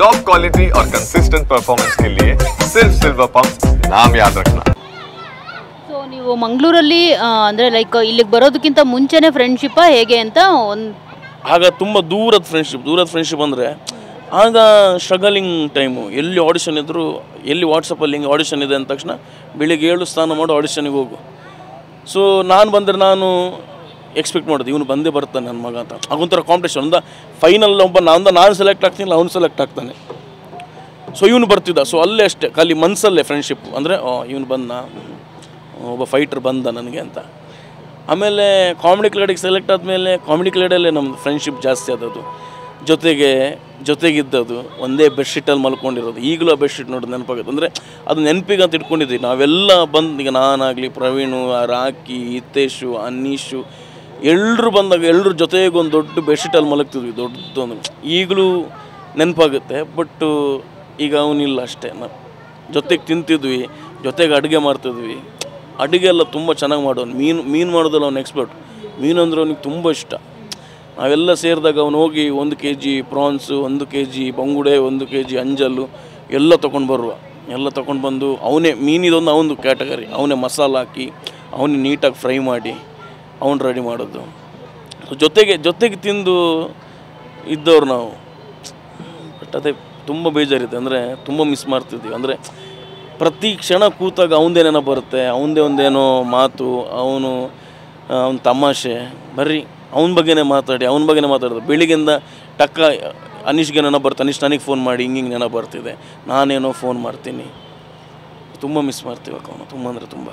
Top quality और consistent performance के लिए सिर्फ सिल्वर पंप नाम याद रखना। ಸೊ ನೀವು ಮಂಗಳೂರಲ್ಲಿ ಅಂದರೆ ಲೈಕ್ ಇಲ್ಲಿಗೆ ಬರೋದಕ್ಕಿಂತ ಮುಂಚೆನೇ ಫ್ರೆಂಡ್ಶಿಪ್ಪಾ ಹೇಗೆ ಅಂತ ಒಂದು ಆಗ ತುಂಬ ದೂರದ ಫ್ರೆಂಡ್ಶಿಪ್ ಅಂದರೆ ಆಗ ಸ್ಟ್ರಗಲಿಂಗ್ ಟೈಮು. ಎಲ್ಲಿ ಆಡಿಷನ್ ಇದ್ದರೂ, ಎಲ್ಲಿ ವಾಟ್ಸಪ್ಪಲ್ಲಿ ಹಿಂಗೆ ಆಡಿಷನ್ ಇದೆ ಅಂದ ತಕ್ಷಣ ಬೆಳಿಗ್ಗೆ 7 ಸ್ನಾನ ಮಾಡು ಆಡಿಷನಿಗೆ ಹೋಗು. ಸೊ ನಾನು ಬಂದರೆ ನಾನು ಎಕ್ಸ್ಪೆಕ್ಟ್ ಮಾಡೋದು ಇವನು ಬಂದೇ ಬರ್ತಾನೆ ನನ್ನ ಮಗ ಅಂತ. ಆಗೊಂಥರ ಕಾಂಪಿಟೇಷನ್. ಫೈನಲ್ ನಾನು ಸೆಲೆಕ್ಟ್ ಆಗ್ತೀನಿ, ಅವನು ಸೆಲೆಕ್ಟ್ ಆಗ್ತಾನೆ. ಸೊ ಇವನು ಬರ್ತಿದ್ದ. ಸೊ ಅಲ್ಲೇ ಅಷ್ಟೇ ಖಾಲಿ ಮನಸ್ಸಲ್ಲೇ ಫ್ರೆಂಡ್ಶಿಪ್ ಅಂದರೆ ಇವನು ಬಂದ, ಒಬ್ಬ ಫೈಟರ್ ಬಂದ ನನಗೆ ಅಂತ. ಆಮೇಲೆ ಕಾಮಿಡಿ ಕ್ಲಡಿಗೆ ಸೆಲೆಕ್ಟ್ ಆದಮೇಲೆ ಕಾಮಿಡಿ ಕ್ಲಡಲ್ಲೇ ನಮ್ಮದು ಫ್ರೆಂಡ್ಶಿಪ್ ಜಾಸ್ತಿ ಆದದ್ದು. ಜೊತೆಗಿದ್ದದು, ಒಂದೇ ಬೆಡ್ಶೀಟಲ್ಲಿ ಮಲ್ಕೊಂಡಿರೋದು. ಈಗಲೂ ಆ ಬೆಡ್ಶೀಟ್ ನೋಡೋದು ನೆನಪಾಗುತ್ತೆ. ಅಂದರೆ ಅದು ನೆನಪಿಗೆ ಅಂತ ಇಟ್ಕೊಂಡಿದ್ದೀವಿ ನಾವೆಲ್ಲ ಬಂದು. ಈಗ ನಾನಾಗಲಿ, ಪ್ರವೀಣು, ರಾಕಿ, ಹಿತೇಶು, ಅನ್ನೀಶು ಎಲ್ಲರೂ ಬಂದಾಗ ಎಲ್ಲರ ಜೊತೆಗೆ ಒಂದು ದೊಡ್ಡ ಬೆಡ್ಶೀಟಲ್ಲಿ ಮಲಗ್ತಿದ್ವಿ, ದೊಡ್ಡದೊಂದು. ಈಗಲೂ ನೆನಪಾಗುತ್ತೆ. ಬಟ್ ಈಗ ಅವನಿಲ್ಲ ಅಷ್ಟೇ. ನಾವು ಜೊತೆಗೆ ತಿಂತಿದ್ವಿ, ಜೊತೆಗೆ ಅಡುಗೆ ಮಾಡ್ತಿದ್ವಿ. ಅಡುಗೆ ಎಲ್ಲ ತುಂಬ ಚೆನ್ನಾಗಿ ಮಾಡೋನು. ಮೀನು ಮಾಡೋದಲ್ಲ ಅವ್ನು ಎಕ್ಸ್ಪರ್ಟ್. ಮೀನು ಅಂದರೆ ಅವನಿಗೆ ತುಂಬ ಇಷ್ಟ. ನಾವೆಲ್ಲ ಸೇರಿದಾಗ ಅವನು ಹೋಗಿ 1 kg ಪ್ರಾನ್ಸು, 1 kg ಬಂಗುಡೆ, 1 kg ಅಂಜಲ್ಲು ಎಲ್ಲ ತೊಗೊಂಡು ಬಂದು ಅವನೇ ಮೀನಿದೊಂದು ಅವನದು ಕ್ಯಾಟಗರಿ. ಅವನೇ ಮಸಾಲ ಹಾಕಿ ಅವನೇ ನೀಟಾಗಿ ಫ್ರೈ ಮಾಡಿ ಅವನು ರೆಡಿ ಮಾಡೋದು. ಜೊತೆಗೆ ತಿಂದು ಇದ್ದವ್ರು ನಾವು. ಬಟ್ ಅದೇ ತುಂಬ ಬೇಜಾರಿದೆ. ಅಂದರೆ ತುಂಬ ಮಿಸ್ ಮಾಡ್ತಿದ್ವಿ. ಅಂದರೆ ಪ್ರತಿ ಕ್ಷಣ ಕೂತಾಗ ಅವನದೇ ನೆನಪು ಬರುತ್ತೆ. ಅವನದೇ ಒಂದೇನೋ ಮಾತು, ಅವನ ತಮಾಷೆ, ಬರ್ರಿ ಅವನ ಬಗ್ಗೆನೇ ಮಾತಾಡೋದು. ಬೆಳಿಗ್ಗೆಯಿಂದ ಟಕ್ಕ ಅನೀಶ್ಗೆ ನೆನಪು ಬರುತ್ತೆ. ಅನೀಶ್ ನನಗೆ ಫೋನ್ ಮಾಡಿ ಹಿಂಗೆ ನೆನಪು ಬರ್ತಿದೆ, ನಾನೇನೋ ಫೋನ್ ಮಾಡ್ತೀನಿ. ತುಂಬ ಮಿಸ್ ಮಾಡ್ತೀವಿ ಅವನು, ತುಂಬ ಅಂದರೆ ತುಂಬ.